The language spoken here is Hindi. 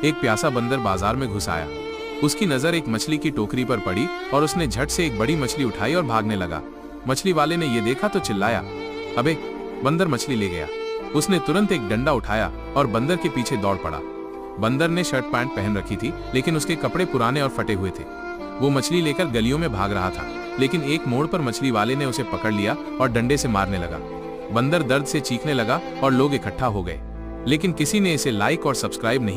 एक प्यासा बंदर बाजार में घुस आया। उसकी नजर एक मछली की टोकरी पर पड़ी और उसने झट से एक बड़ी मछली उठाई और भागने लगा। मछली वाले ने यह देखा तो चिल्लाया, अबे, बंदर मछली ले गया। उसने तुरंत एक डंडा उठाया और बंदर के पीछे दौड़ पड़ा। बंदर ने शर्ट पैंट पहन रखी थी, लेकिन उसके कपड़े पुराने और फटे हुए थे। वो मछली लेकर गलियों में भाग रहा था, लेकिन एक मोड़ पर मछली वाले ने उसे पकड़ लिया और डंडे से मारने लगा। बंदर दर्द से चीखने लगा और लोग इकट्ठा हो गए, लेकिन किसी ने इसे लाइक और सब्सक्राइब नहीं